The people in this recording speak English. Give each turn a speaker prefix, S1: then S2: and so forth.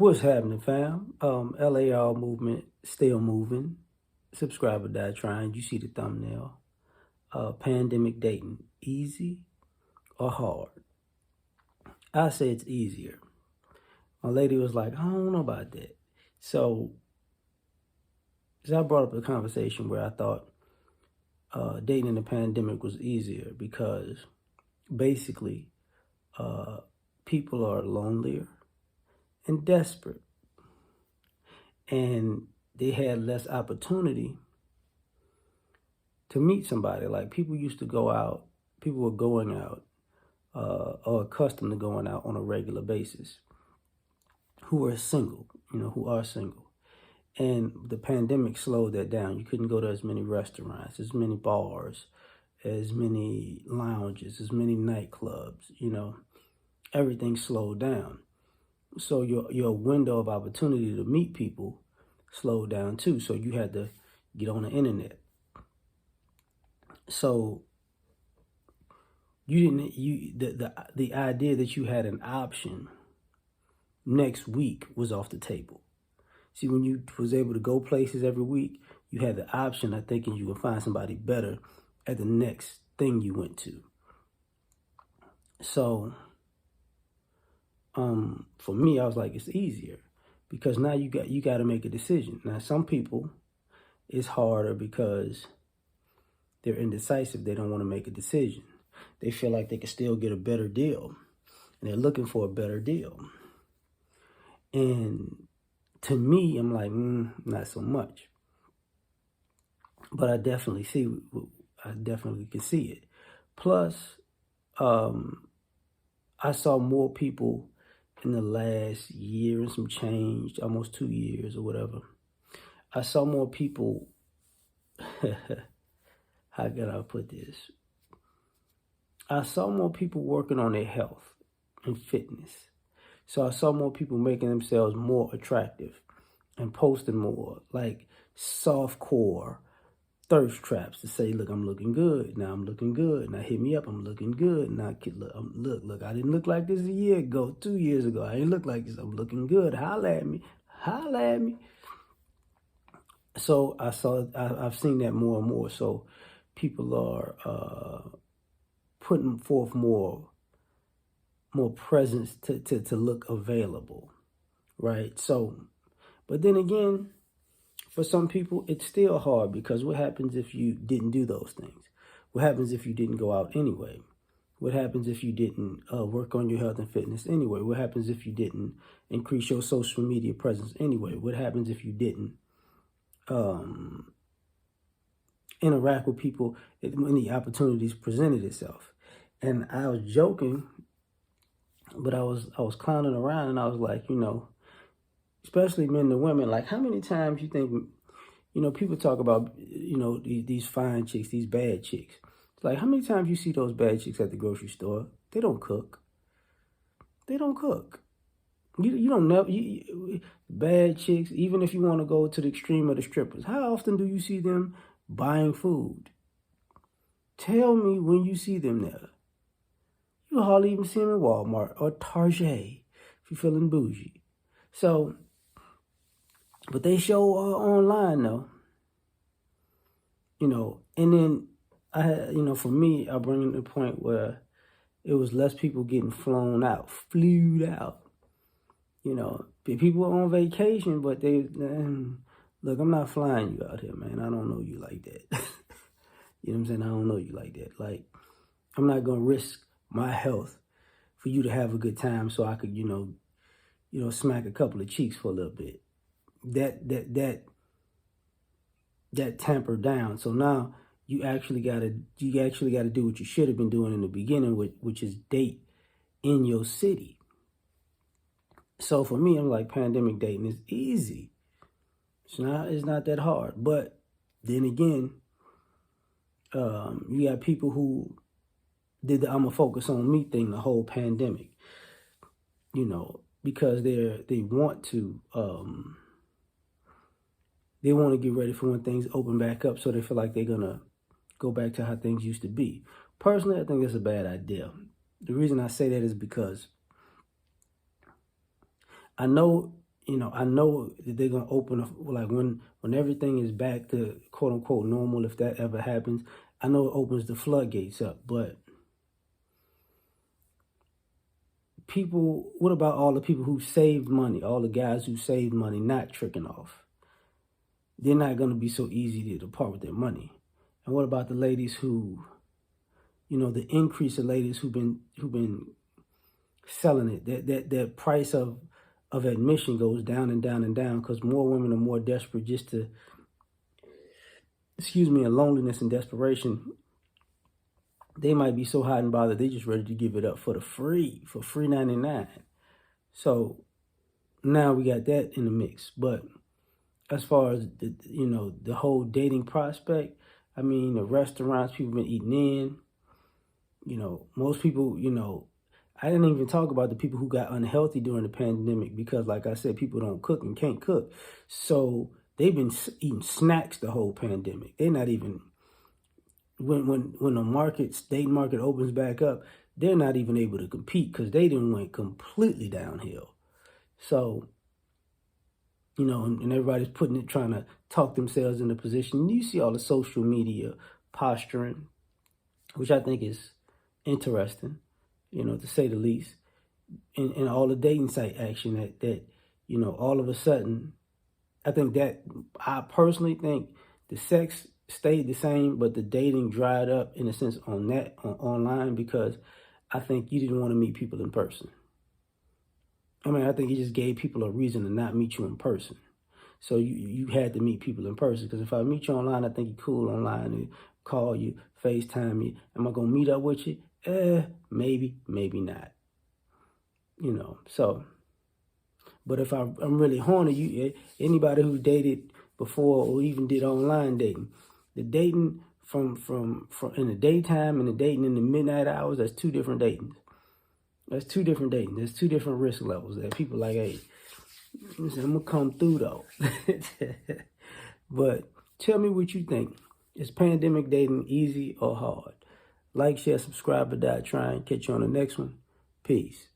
S1: What's happening, fam? L.A.R movement still moving. Subscriber die trying. You see the thumbnail. Pandemic dating, easy or hard? I say it's easier. My lady was like, I don't know about that. So I brought up a conversation where I thought dating in the pandemic was easier because basically people are lonelier and desperate. And they had less opportunity to meet somebody. Like people used to go out, people were going out or accustomed to going out on a regular basis who are single, who are single. And the pandemic slowed that down. You couldn't go to as many restaurants, as many bars, as many lounges, as many nightclubs, everything slowed down. So your window of opportunity to meet people slowed down too. So you had to get on the internet. So the idea that you had an option next week was off the table. See, when you was able to go places every week, you had the option of thinking you could find somebody better at the next thing you went to. So for me, I was like, it's easier because now you got to make a decision. Now, some people, it's harder because they're indecisive. They don't want to make a decision. They feel like they can still get a better deal, and they're looking for a better deal. And to me, I'm like, not so much. But I definitely can see it. Plus, I saw more people in the last year and some change, almost 2 years or whatever. I saw more people, how can I put this? I saw more people working on their health and fitness. So I saw more people making themselves more attractive and posting more, like soft core thirst traps to say, look, I'm looking good. Now I'm looking good. Now hit me up. I'm looking good. Now look, I didn't look like this a year ago, 2 years ago. I ain't look like this. I'm looking good. Holla at me. Holla at me. So I've seen that more and more. So people are putting forth more presence to look available, right? So, but then again, for some people, it's still hard because what happens if you didn't do those things? What happens if you didn't go out anyway? What happens if you didn't work on your health and fitness anyway? What happens if you didn't increase your social media presence anyway? What happens if you didn't interact with people when the opportunities presented itself? And I was joking, but I was clowning around, and I was like, especially men and women, like how many times you think, people talk about, these fine chicks, these bad chicks. It's like, how many times you see those bad chicks at the grocery store? They don't cook. They don't cook. You don't know, bad chicks, even if you want to go to the extreme of the strippers, how often do you see them buying food? Tell me when you see them there. You hardly even see them in Walmart or Target if you're feeling bougie. So, but they show online though, and then I had, for me, I bring in the point where it was less people getting flew out. People were on vacation, but look, I'm not flying you out here, man. I don't know you like that. You know what I'm saying? I don't know you like that. Like, I'm not going to risk my health for you to have a good time so I could, smack a couple of cheeks for a little bit. That tempered down. So now you actually gotta do what you should have been doing in the beginning, which is date in your city. So for me, I'm like, pandemic dating is easy. It's not that hard. But then again, you got people who did the "I'ma focus on me" thing the whole pandemic. Because they want to get ready for when things open back up, so they feel like they're gonna go back to how things used to be. Personally, I think that's a bad idea. The reason I say that is because I know I know that they're gonna open up, like when everything is back to quote unquote normal, if that ever happens. I know it opens the floodgates up, but what about all the people who saved money, all the guys who saved money, not tricking off? They're not gonna be so easy to depart with their money. And what about the ladies who, the increase of ladies who've been selling it? That price of admission goes down and down and down because more women are more desperate just to, in loneliness and desperation. They might be so hot and bothered they just ready to give it up for free $99. So now we got that in the mix. But as far as the whole dating prospect, I mean, the restaurants people been eating in, most people, I didn't even talk about the people who got unhealthy during the pandemic because, like I said, people don't cook and can't cook. So they've been eating snacks the whole pandemic. They're not even, when the dating market opens back up, they're not even able to compete because they didn't went completely downhill. So, and everybody's trying to talk themselves into position. You see all the social media posturing, which I think is interesting, to say the least, and all the dating site action that all of a sudden, I personally think the sex stayed the same, but the dating dried up in a sense online because I think you didn't want to meet people in person. I mean, I think it just gave people a reason to not meet you in person. So you had to meet people in person. Because if I meet you online, I think you're cool online and call you, FaceTime you. Am I going to meet up with you? Maybe, maybe not. So. But if I'm really horny, anybody who dated before or even did online dating, the dating from in the daytime and the dating in the midnight hours, that's two different datings. That's two different dating. There's two different risk levels that people like, hey, I'm gonna come through though. But tell me what you think. Is pandemic dating easy or hard? Like, share, subscribe, or die trying. Catch you on the next one. Peace.